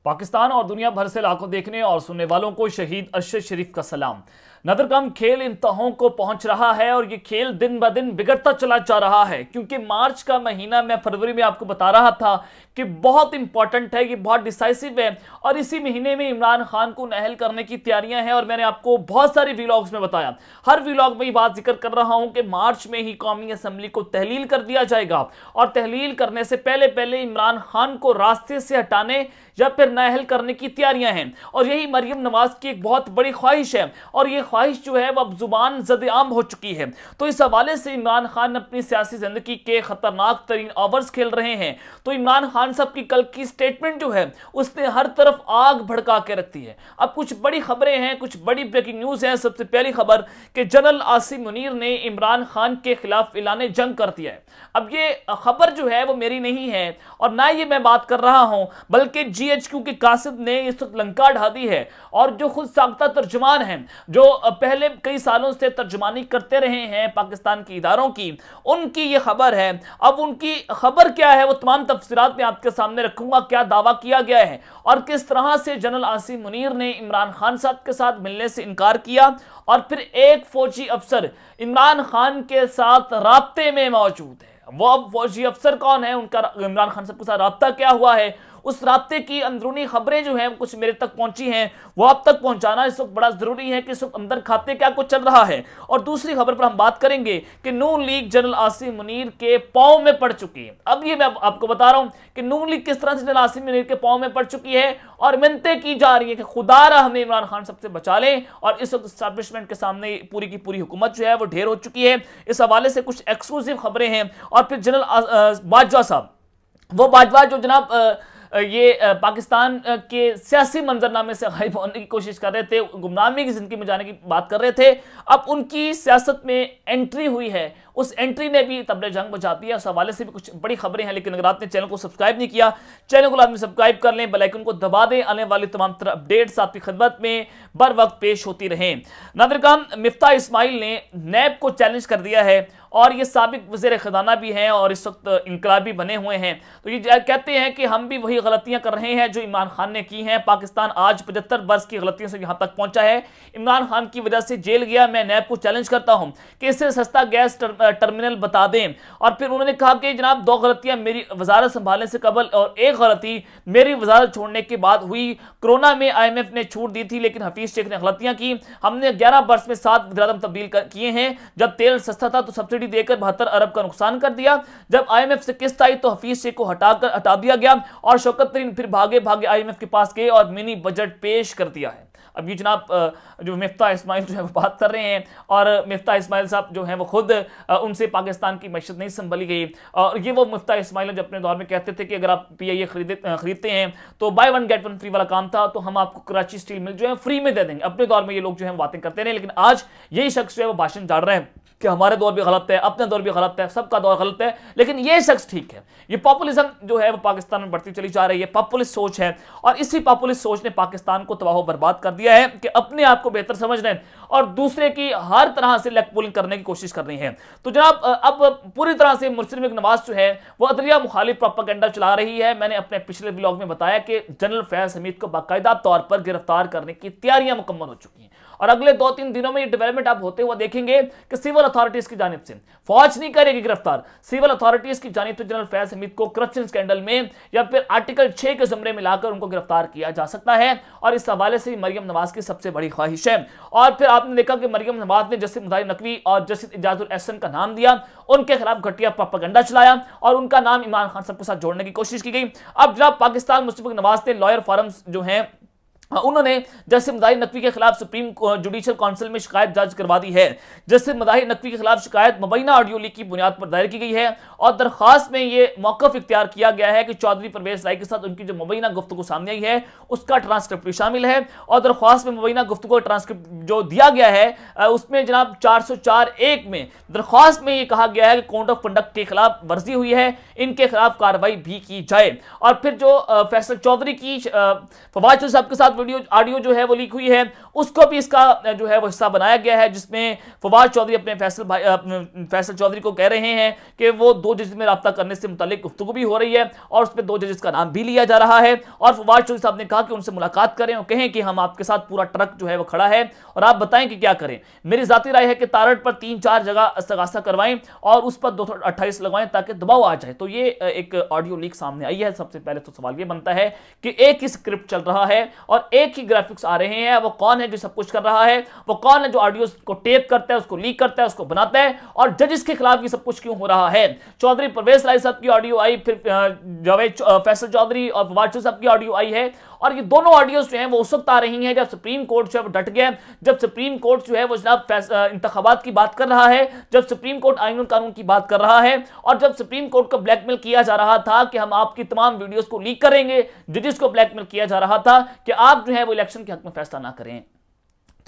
पाकिस्तान और दुनिया भर से लाखों देखने और सुनने वालों को शहीद अरशद शरीफ का सलाम। नदरकम खेल इंतहाओं को पहुंच रहा है और ये खेल दिन ब दिन बिगड़ता चला जा रहा है, क्योंकि मार्च का महीना मैं फरवरी में आपको बता रहा था कि बहुत इंपॉर्टेंट है, ये बहुत डिसाइसिव है और इसी महीने में इमरान खान को नाअहल करने की तैयारियां हैं। और मैंने आपको बहुत सारे व्लॉग्स में बताया, हर व्लॉग में ये बात जिक्र कर रहा हूं कि मार्च में ही कौमी असम्बली को तहलील कर दिया जाएगा और तहलील करने से पहले पहले इमरान खान को रास्ते से हटाने या फिर नाअहल करने की तैयारियां हैं। और यही मरियम नवाज की एक बहुत बड़ी ख्वाहिश है और ये ख्वाहिश जो है वह अब जुबान ज़द-ए-आम हो चुकी है। तो इस हवाले से इमरान खान अपनी सियासी जिंदगी के खतरनाक तरीन ओवर्स खेल रहे हैं। तो इमरान खान साहब की कल की स्टेटमेंट जो है उसने हर तरफ आग भड़का के रखती है। अब कुछ बड़ी खबरें हैं, कुछ बड़ी ब्रेकिंग न्यूज है। सबसे पहली खबर कि जनरल आसिम मुनीर ने इमरान खान के खिलाफ ऐलान जंग कर दिया है। अब ये खबर जो है वो मेरी नहीं है और ना ये मैं बात कर रहा हूं, बल्कि GHQ के कासिद ने इस वक्त लंका ढा दी है। और जो खुद साख्ता तर्जुमान हैं, जो पहले कई सालों से तर्जुमानी करते रहे हैं पाकिस्तान के इदारों की, उनकी ये खबर है। अब उनकी खबर क्या है वो तमाम तफसीरात में आपके सामने रखूंगा, क्या दावा किया गया है और किस तरह से जनरल आसिम मुनीर ने इमरान खान साहब के साथ मिलने से इनकार किया और फिर एक फौजी अफसर इमरान खान के साथ राब्ते में मौजूद है। वो अब फौजी अफसर कौन है, उनका इमरान खान साहब के साथ राब्ता क्या हुआ है, उस राब्ते की अंदरूनी खबरें जो हैं कुछ मेरे तक पहुंची हैं, वो आप तक पहुंचाना इस वक्त बड़ा जरूरी है कि इस वक्त अंदर खाते क्या कुछ चल रहा है। और दूसरी खबर पर हम बात करेंगे कि नून लीग जनरल आसिम मुनीर के पांव में पड़ चुकी है। अब ये मैं आपको बता रहा हूं कि नून लीग किस तरह से जनरल आसिम मुनीर के पांव में पड़ चुकी है और मिन्नतें की जा रही है कि खुदारा हमें इमरान खान सबसे बचा लें। और इस वक्त एस्टैब्लिशमेंट के सामने पूरी की पूरी हुकूमत जो है वो ढेर हो चुकी है। इस हवाले से कुछ एक्सक्लूसिव खबरें हैं। और फिर जनरल बाजवा साहब, वो बाजवा जो जनाब ये पाकिस्तान के सियासी मंजरनामे से गायब होने की कोशिश कर रहे थे, गुमनामी की जिंदगी में जाने की बात कर रहे थे, अब उनकी सियासत में एंट्री हुई है। उस एंट्री ने भी तबले जंग बजा दी है। उस हवाले से भी कुछ बड़ी खबरें हैं। लेकिन अगर आपने चैनल को सब्सक्राइब नहीं किया, चैनल को लाजमी सब्सक्राइब कर लें, बेल आइकन को दबा दें। आने वाली तमाम तरह अपडेट्स आपकी खिदमत में बर वक्त पेश होती रहें। नादरकाम मिफ्ता इस्माइल ने नैब को चैलेंज कर दिया है और ये साबिक वज़ीर ख़जाना भी हैं और इस वक्त इनकलाबी बने हुए हैं। तो ये कहते हैं कि हम भी वही गलतियां कर रहे हैं जो इमरान खान ने की हैं। पाकिस्तान आज 75 वर्ष की गलतियों से यहाँ तक पहुंचा है। इमरान खान की वजह से जेल गया। मैं नैब को चैलेंज करता हूँ कि इससे सस्ता गैस टर्मिनल बता दें। और फिर उन्होंने कहा कि जनाब 2 गलतियां मेरी वजारत संभालने से कबल और 1 गलती मेरी वजारत छोड़ने के बाद हुई। कोरोना में IMF ने छूट दी थी लेकिन हफीज शेख ने गलतियां की। हमने 11 वर्ष में 7 वज़ीर-ए-आज़म तब्दील किए हैं। जब तेल सस्ता था तो सब्सिडी देकर 72 अरब का नुकसान कर दिया। जब IMF से किस्त आई तो हफीज शेख को हटा दिया गया और शौकत तरीन फिर भागे भागे IMF के पास गए और मिनी बजट पेश कर दिया है। अब ये जनाब जो मिफ्ता इस्माइल जो है वो बात कर रहे हैं और मिफ्ता इस्माइल साहब जो हैं वो खुद उनसे पाकिस्तान की मैशत नहीं संभली गई। और ये वो मिफ्ता इस्माइल जो अपने दौर में कहते थे कि अगर आप PIA खरीदते हैं तो बाय 1 गेट 1 फ्री वाला काम था, तो हम आपको कराची स्टील मिल जो है फ्री में दे देंगे। अपने दौर में ये लोग जो है बातें करते रहे, लेकिन आज यही शख्स जो है वो भाषण डाल रहे हैं कि हमारे दौर भी गलत है, अपने दौर भी गलत है, सबका दौर गलत है, लेकिन ये शख्स ठीक है। ये पॉपुलिज्म जो है वो पाकिस्तान में बढ़ती चली जा रही है, पॉपुलिस्ट सोच है और इसी पॉपुलिस्ट सोच ने पाकिस्तान को तबाह बर्बाद कर दिया है कि अपने आप को बेहतर समझ रहे हैं और दूसरे की हर तरह से लेग पुलिंग करने की कोशिश कर रही है। तो जनाब अब पूरी तरह से मुर्शिद नवाज जो है वो अदलिया मुखालिफ प्रोपेगेंडा चला रही है। मैंने अपने पिछले ब्लॉग में बताया कि जनरल फैज हमीद को बाकायदा तौर पर गिरफ्तार करने की तैयारियां मुकम्मल हो चुकी हैं और अगले 2-3 दिनों में ये डेवलपमेंट आप होते हुए देखेंगे कि सिविल अथॉरिटीज की जानिब से, फौज नहीं करेगी गिरफ्तार, सिविल अथॉरिटीज की जानिब से जनरल फैज हमीद को करप्शन स्कैंडल में या फिर आर्टिकल 6 के जुमरे में लाकर उनको गिरफ्तार किया जा सकता है। और इस हवाले से मरियम नवाज की सबसे बड़ी ख्वाहिश है। और फिर आपने देखा कि मरियम नवाज ने जस्टिस मुदाहिर नकवी और जस्टिस इजाजुल एहसन का नाम दिया, उनके खिलाफ घटिया प्रोपेगेंडा चलाया और उनका नाम इमरान खान साहब के साथ जोड़ने की कोशिश की गई। अब जनाब पाकिस्तान मुस्लिम नवाज ने लॉयर फॉरम्स जो हैं उन्होंने जस्टिस मुदाहिर नकवी के खिलाफ सुप्रीम जुडिशियल काउंसिल में शिकायत दर्ज करवा दी है। जस्टिस मुदाहिर नकवी के खिलाफ शिकायत मुबैना ऑडियो लीक की बुनियाद पर दायर की गई है और दरख्वास्त में यह मौक़िफ़ इख्तियार किया गया है कि चौधरी परवेज राय के साथ उनकी जो मुबैना गुफ्तगू सामने आई है उसका ट्रांसक्रिप्ट भी शामिल है। और दरख्वास्त में मुबैना गुफ्तगू का ट्रांसक्रिप्ट जो दिया गया है उसमें जनाब 404(1) में दरख्वास्त में यह कहा गया है कि कोड ऑफ कंडक्ट के खिलाफ वर्जी हुई है, इनके खिलाफ कार्रवाई भी की जाए। और फिर जो फैसल चौधरी की फवाद साहब के साथ वीडियो ऑडियो जो है वो लीक हुई है, उसको भी इसका जो है वो हिस्सा बनाया गया है, जिसमें फवाद चौधरी अपने फैसल चौधरी को कह रहे हैं कि वो 2 जजेस में राब्ता करने से मुतालिक गुफ्तगू भी हो रही है और उसमें 2 जजेस का नाम भी लिया जा रहा है। और फवाद चौधरी साहब ने कहा कि उनसे मुलाकात करें और कहें कि हम आपके साथ पूरा ट्रक जो है वो खड़ा है और आप बताएं कि क्या करें। मेरी जाती राय है कि तारड़ पर 3-4 जगह इस्तगासा करवाएं और उस पर 228 लगवाएं ताकि दबाव आ जाए। तो ये एक ऑडियो लीक सामने आई है। सबसे पहले तो सवाल ये बनता है कि एक ही स्क्रिप्ट चल रहा है और एक ही ग्राफिक्स आ रहे हैं, वो कौन है जो सब कुछ कर रहा है, वो कौन है जो ऑडियो को टेप करता है, उसको लीक करता है, उसको बनाता है, और जजेस के खिलाफ ये सब कुछ क्यों हो रहा है। चौधरी परवेज राय साहब की ऑडियो आई, फिर जावेद फैसल चौधरी और फवाद चौधरी साहब की ऑडियो आई है, और ये दोनों ऑडियोज जो हैं वो उस वक्त आ रही हैं जब सुप्रीम कोर्ट जो है वो डट गया, जब सुप्रीम कोर्ट जो है वो जनाब इंतखाबात की बात कर रहा है, जब सुप्रीम कोर्ट आईन और कानून की बात कर रहा है, और जब सुप्रीम कोर्ट को ब्लैकमेल किया जा रहा था कि हम आपकी तमाम वीडियोस को लीक करेंगे, जजेस को ब्लैकमेल किया जा रहा था कि आप जो है वो इलेक्शन के हक में फैसला ना करें।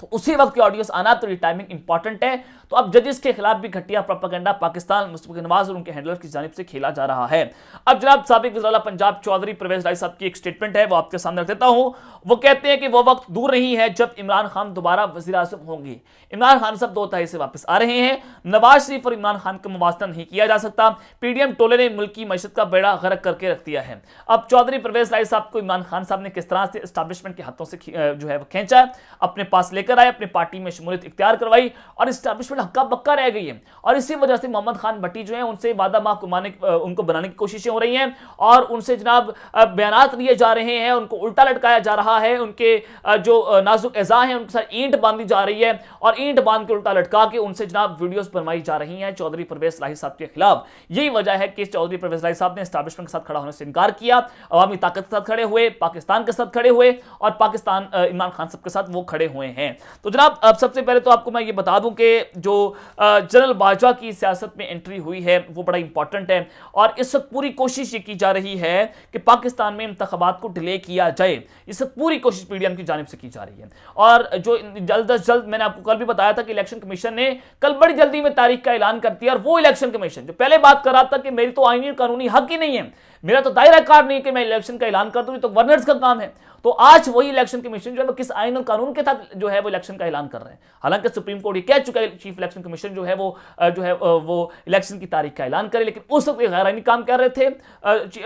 तो उसी वक्त की ऑडियोस आना, तो ये टाइमिंग इंपॉर्टेंट है। तो अब जजेस के खिलाफ भी घटिया प्रोपेगेंडा पाकिस्तान मुस्तफा नवाज और उनके हैंडलर की जानिब से खेला जा रहा है। अब जनाब साबिक वज़ीर आला पंजाब चौधरी परवेज राय साहब की एक स्टेटमेंट है, वो आपके सामने रख देता हूं। वो कहते हैं कि वो वक्त दूर नहीं है जब इमरान खान दोबारा वज़ीर आज़म होंगे। इमरान खान साहब 2 तिहाई से वापस आ रहे हैं। नवाज शरीफ और इमरान खान का मुवाजना नहीं किया जा सकता। पीडीएम टोले ने मुल्क की मईशत का बेड़ा गर्क करके रख दिया है। अब चौधरी परवेज राय साहब को इमरान खान साहब ने किस तरह से एस्टैब्लिशमेंट के हाथों से जो है वो खींचा, अपने पास लेकर आए, अपनी पार्टी में शमूलियत इख्तियार करवाई और एस्टैब्लिशमेंट हक्का बक्का रह गई है। और इसी वजह से मोहम्मद खान भट्टी जो है उनसे वादा माफ उनको बनाने की कोशिशें हो रही हैं और उनसे जनाब बयानात लिए जा रहे हैं, उनको उल्टा लटकाया जा रहा है, उनके जो नाजुक एज़ा हैं उनके साथ ईंट बांधी जा रही है और ईंट बांध के उल्टा लटका के उनसे जनाब वीडियोस बनवाई जा रही हैं चौधरी परवेज राय साहब के खिलाफ। यही वजह है कि चौधरी परवेज राय साहब ने एस्टैब्लिशमेंट के साथ खड़ा होने से इनकार किया, अवामी ताकत के साथ खड़े हुए, पाकिस्तान के साथ खड़े हुए और पाकिस्तान इमरान खान साहब के साथ वो खड़े हुए हैं। तो जनाब अब सबसे पहले तो आपको मैं ये बता दूं कि जो जनरल बाजवा की सियासत में एंट्री हुई है वो बड़ा इंपॉर्टेंट है और इस वक्त पूरी कोशिश ये की जा रही है कि पाकिस्तान में इंतखाबात को डिले किया जाए। इस वक्त पूरी कोशिश पीडीएम की जानिब से की जा रही है और जो जल्द अज जल्द, मैंने आपको कल भी बताया था कि इलेक्शन कमीशन ने कल बड़ी जल्दी में तारीख का ऐलान कर दिया और वो इलेक्शन कमीशन जो पहले बात कर रहा था कि मेरी तो आईनी और कानूनी हक ही नहीं है, मेरा तो दायरा कार नहीं है कि मैं इलेक्शन का ऐलान कर दूं, तो गवर्नर्स का काम है, तो आज वही इलेक्शन कमीशन जो है वो किस आईन और कानून के तहत जो है वो इलेक्शन का ऐलान कर रहे हैं। हालांकि सुप्रीम कोर्ट ये कह चुका है चीफ इलेक्शन कमीशन जो है वो इलेक्शन की तारीख का ऐलान करे, लेकिन उस वक्त गैर आईनी काम कर रहे थे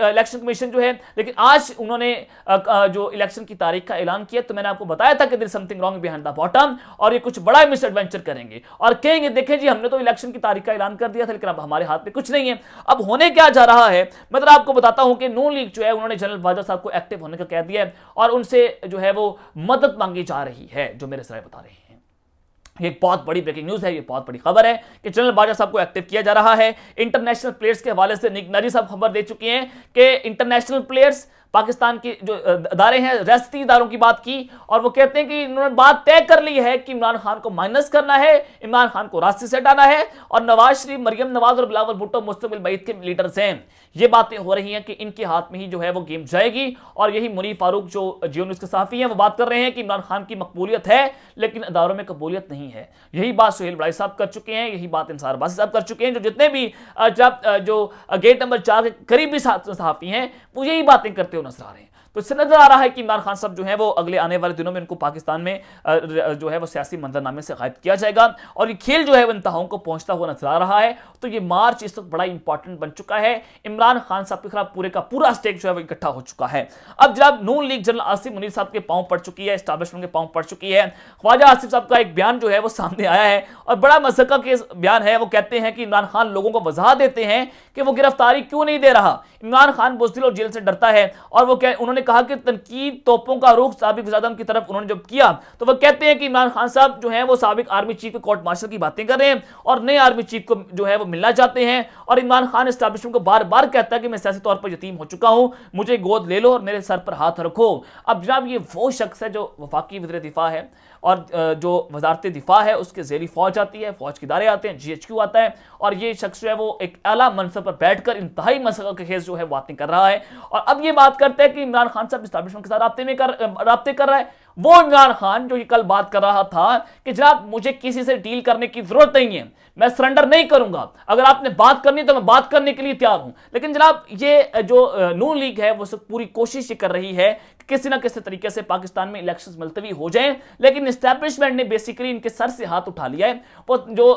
इलेक्शन कमीशन जो है। लेकिन आज उन्होंने जो इलेक्शन की तारीख का ऐलान किया तो मैंने आपको बताया था कि there is something wrong behind the bottom और ये कुछ बड़ा मिस एडवेंचर करेंगे और कहेंगे देखें जी हमने तो इलेक्शन की तारीख का ऐलान कर दिया था लेकिन अब हमारे हाथ में कुछ नहीं है। अब होने क्या जा रहा है, मतलब आपको बताता हूं कि नून लीग जो है उन्होंने जनरल बाजवा साहब को एक्टिव होने का कह दिया है और उनसे जो है वो मदद मांगी जा रही है, जो मेरे सराय बता रहे हैं। ये एक बहुत बड़ी ब्रेकिंग न्यूज है, ये बहुत बड़ी खबर है कि जनरल बाजवा साहब को एक्टिव किया जा रहा है। इंटरनेशनल प्लेयर्स के हवाले से निक नरी साहब खबर दे चुके हैं कि इंटरनेशनल प्लेयर्स पाकिस्तान के जो अदारे हैं रियासती इदारों की बात की और वो कहते हैं कि इन्होंने बात तय कर ली है कि इमरान खान को माइनस करना है, इमरान खान को रास्ते से हटाना है और नवाज शरीफ, मरियम नवाज और बिलावल भुट्टो मुस्तकिल बैत के लीडर्स हैं। ये बातें हो रही हैं कि इनके हाथ में ही जो है वो गेम जाएगी और यही मुनीर फारूक जो जियो न्यूज़ के सहाफ़ी हैं वो बात कर रहे हैं कि इमरान खान की मकबूलियत है लेकिन अदारों में कबूलियत नहीं है। यही बात सुहेल बड़ाई साहब कर चुके हैं, यही बात इंसार अब्बासी साहब कर चुके हैं, जो जितने भी जो गेट नंबर 4 के करीबी सहाफ़ी हैं वो यही बातें करते हुए नजर आ रहे हैं। तो इससे नजर आ रहा है कि इमरान खान साहब जो है वो अगले आने वाले दिनों में इनको पाकिस्तान में जो है वो सियासी मंजरनामे से गायब किया जाएगा और ये खेल जो है वो इंतहाओं को पहुंचता हुआ नजर आ रहा है। तो ये मार्च इस वक्त बड़ा इंपॉर्टेंट बन चुका है, इमरान खान साहब के खिलाफ पूरे का पूरा स्टेक जो है वो इकट्ठा हो चुका है। अब जनाब नून लीग जनरल आसिफ मुनीर साहब के पांव पड़ चुकी है, एस्टैब्लिशमेंट के पांव पड़ चुकी है। ख्वाजा आसिफ साहब का एक बयान जो है वो सामने आया है और बड़ा मसका के बयान है। वो कहते हैं कि इमरान खान लोगों को वजाहत देते हैं कि वो गिरफ्तारी क्यों नहीं दे रहा, इमरान खान बुज़दिल और जेल से डरता है और वो उन्होंने कहा कि तनकीद तोपों का रुख साबिक वज़ीर-ए-आज़म की तरफ उन्होंने जब किया तो वो कहते हैं कि इमरान खान साहब जो है वो साबिक आर्मी चीफ के कोर्ट मार्शल की बातें कर रहे हैं और नए आर्मी चीफ को जो है वो मिलना चाहते हैं और इमरान खान एस्टैब्लिशमेंट को बार बार कहता है कि मैं सियासी तौर पर यतीम हो चुका हूं, मुझे गोद ले लो और मेरे सर पर हाथ रखो। अब जनाब ये वो शख्स है जो वफाकी वज़ीर दिफा है और जो वजारत दिफा है उसके ज़ेरी फौज आती है, फौज के इदारे आते हैं, GHQ आता है और ये शख्स जो है वो एक आला मनसब पर बैठकर इंतहाई मसला के खेज जो है बातें कर रहा है और अब ये बात करते हैं कि इमरान खान साहब एस्टैब्लिशमेंट के साथ राब्ते कर रहा है। वो इमरान खान जो ये कल बात कर रहा था कि जनाब मुझे किसी से डील करने की जरूरत नहीं है, मैं सरेंडर नहीं करूंगा, अगर आपने बात करनी तो मैं बात करने के लिए तैयार हूं। लेकिन जनाब ये जो नून लीग है वो सब पूरी कोशिश कर रही है कि किसी ना किसी तरीके से पाकिस्तान में इलेक्शंस मुलतवी हो जाएं, लेकिन एस्टैब्लिशमेंट ने बेसिकली इनके सर से हाथ उठा लिया है। वो जो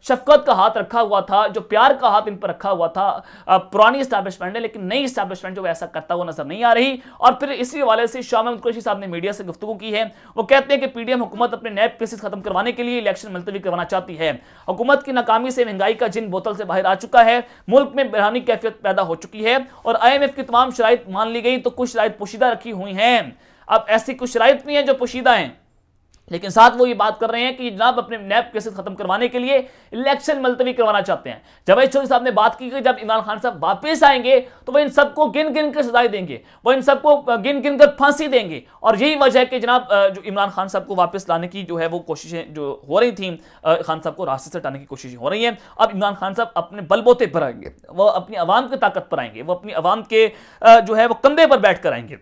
शफकत का हाथ रखा हुआ था, जो प्यार का हाथ इन पर रखा हुआ था पुरानी एस्टैब्लिशमेंट ने, लेकिन नई एस्टैब्लिशमेंट जो ऐसा करता हुआ नजर नहीं आ रही। और फिर इसी हवाले से शाह महमूद कुरैशी साहब ने मीडिया से गुफ्तगू की है। वो कहते हैं कि पीडीएम हुकूमत अपने नैब केसेस खत्म करवाने के लिए इलेक्शन मुलतवी करवाना चाहती है। हुकूमत की नाकामी से महंगाई का जिन बोतल से बाहर आ चुका है, मुल्क में बहरानी कैफियत पैदा हो चुकी है और IMF की तमाम शराइत मान ली गई तो कुछ शराइत पोशीदा रखी हुई हैं। अब ऐसी कुछ शराइत भी हैं जो पोशीदा हैं, लेकिन साथ वो ये बात कर रहे हैं कि जनाब अपने नैब केसेस खत्म करवाने के लिए इलेक्शन मुलतवी करवाना चाहते हैं। जावेद चौधरी साहब ने बात की कि जब इमरान खान साहब वापस आएंगे तो वह इन सबको गिन गिन कर सजाएं देंगे, वो इन सबको गिन गिन कर फांसी देंगे। और यही वजह है कि जनाब जो इमरान खान साहब को वापस लाने की जो है वो कोशिशें जो हो रही थी, खान साहब को रास्ते से हटाने की कोशिशें हो रही हैं। अब इमरान खान साहब अपने बलबोते पर आएंगे, वो अपनी अवाम की ताकत पर आएंगे, वो अपनी अवाम के जो है वो कंधे पर बैठ कर आएंगे।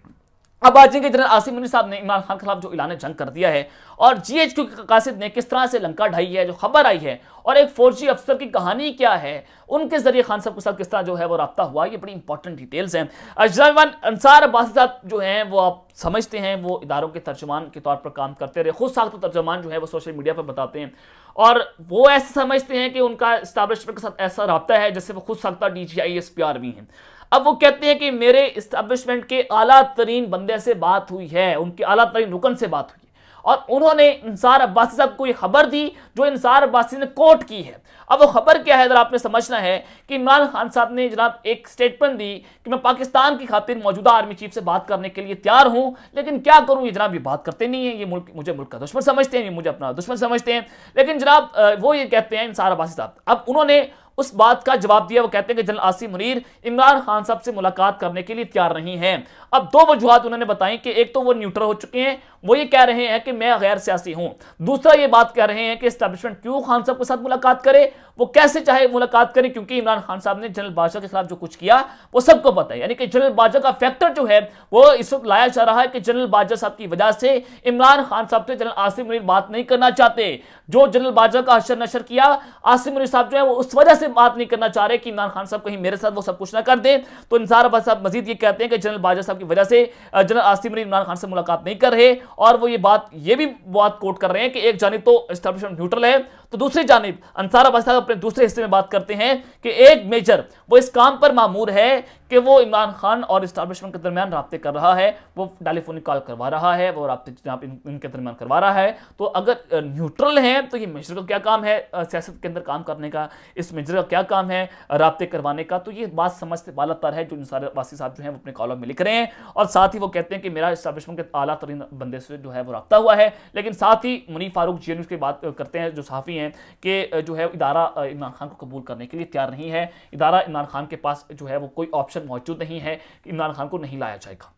अब आज के जनरल आसिम मुनीर साहब ने इमरान खान के खिलाफ जो ऐलान जंग कर दिया है और GHQ के कासिद ने किस तरह से लंका ढाई है, जो खबर आई है, और एक फौजी अफसर की कहानी क्या है, उनके जरिए खान साहब के साथ किस तरह जो है वो रब्ता हुआ, ये बड़ी इंपॉर्टेंट डिटेल्स हैं। अंसार अब्बासी साहब जो हैं वो आप समझते हैं वो इदारों के तर्जुमान के तौर पर काम करते रहे, खुद साख्त तर्जुमान जो है वो सोशल मीडिया पर बताते हैं और वो ऐसे समझते हैं कि उनका एस्टैब्लिशमेंट के साथ ऐसा रब्ता है जैसे वो खुद साख्ता DGI SPR भी हैं। अब वो कहते हैं कि मेरे इस्टेब्लिशमेंट के आला तरीन बंदे से बात हुई है, उनके आला तरीन रुकन से बात हुई है और उन्होंने अंसार अब्बासी साहब को ये खबर दी जो अंसार अब्बासी ने कोट की है। अब वो खबर क्या है जरा आपने समझना है कि इमरान खान साहब ने जनाब एक स्टेटमेंट दी कि मैं पाकिस्तान की खातिर मौजूदा आर्मी चीफ से बात करने के लिए तैयार हूं, लेकिन क्या करूं, ये जनाब ये बात करते नहीं है, ये मुझे मुल्क का दुश्मन समझते हैं, ये मुझे अपना दुश्मन समझते हैं। लेकिन जनाब वो ये कहते हैं अंसार अब्बासी साहब, अब उन्होंने उस बात का जवाब दिया। वो कहते हैं कि जनरल आसिम मुनीर इमरान खान साहब से मुलाकात करने के लिए तैयार नहीं है। अब दो वजूहत उन्होंने बताई कि एक तो वो न्यूट्रल हो चुके हैं, वो ये कह रहे हैं कि मैं गैर सियासी हूं। दूसरा ये बात कह रहे हैं कि एस्टैब्लिशमेंट क्यों खान साहब के साथ मुलाकात करे, वो कैसे चाहे मुलाकात करें, क्योंकि इमरान खान साहब ने जनरल बाजवा के खिलाफ जो कुछ किया वो सबको पता है। यानी कि जनरल बाजवा का फैक्टर जो है वो इस वक्त लाया जा रहा है कि जनरल बाजवा साहब की वजह से इमरान खान साहब से जनरल आसिम मुनीर बात नहीं करना चाहते। जो जनरल बाजवा का हशर नशर किया, आसिम मुनीर साहब जो है वो उस वजह से बात नहीं करना चाह रहे कि इमरान खान साहब कहीं मेरे साथ वो सब कुछ ना कर दे। तो अंसार अब्बासी साहब मजीद ये कहते हैं कि जनरल बाजवा साहब की वजह से जनरल आसिम मुनीर इमरान खान से मुलाकात नहीं कर रहे और वो ये भी बात कोट कर रहे हैं कि एक जानिब तो एस्टैब्लिशमेंट न्यूट्रल है, तो दूसरी जानिब अंसार अब्बासी साहब अपने दूसरे हिस्से में बात करते हैं कि एक मेजर वो इस काम पर मामूर है कि वो इमरान खान और एस्टैब्लिशमेंट के दरमियान राब्ते कर रहा है, वो टेलीफोनिक कॉल करवा रहा है, वो राब्ते जनाब इनके दरमियान करवा रहा है। तो अगर न्यूट्रल है तो ये मेजर का क्या काम है सियासत के अंदर काम करने का, इस मेजर का क्या काम है राब्ते करवाने का। तो ये बात समझते बाला तर है जो अंसार अब्बासी साहब जो है वो अपने कॉलम में लिख रहे हैं और साथ ही वो कहते हैं कि मेरा एस्टैब्लिशमेंट के आला तरीन बंदे से जो है वो राब्ता हुआ है। लेकिन साथ ही मुनीर फारूक GNU की बात करते हैं जो सहाफ़ी हैं कि जो है इदारा इमरान खान को कबूल करने के लिए तैयार नहीं है, इदारा इमरान खान के पास जो है वो कोई ऑप्शन मौजूद नहीं है कि इमरान खान को नहीं लाया जाएगा।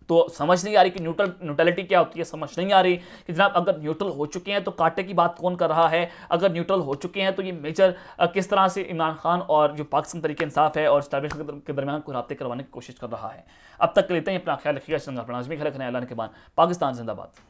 तो समझ नहीं आ रही कि न्यूट्रलिटी क्या होती है, समझ नहीं आ रही कि जनाब अगर न्यूट्रल हो चुके हैं तो कांटे की बात कौन कर रहा है, अगर न्यूट्रल हो चुके हैं तो ये मेजर किस तरह से इमरान खान और जो पाकिस्तान तरीके इंसाफ है और एस्टैब्लिशमेंट के दरमियान को राब्ते करवाने की कोशिश कर रहा है। अब तक लेते हैं, अपना ख्याल रखिएगा। पाकिस्तान जिंदाबाद।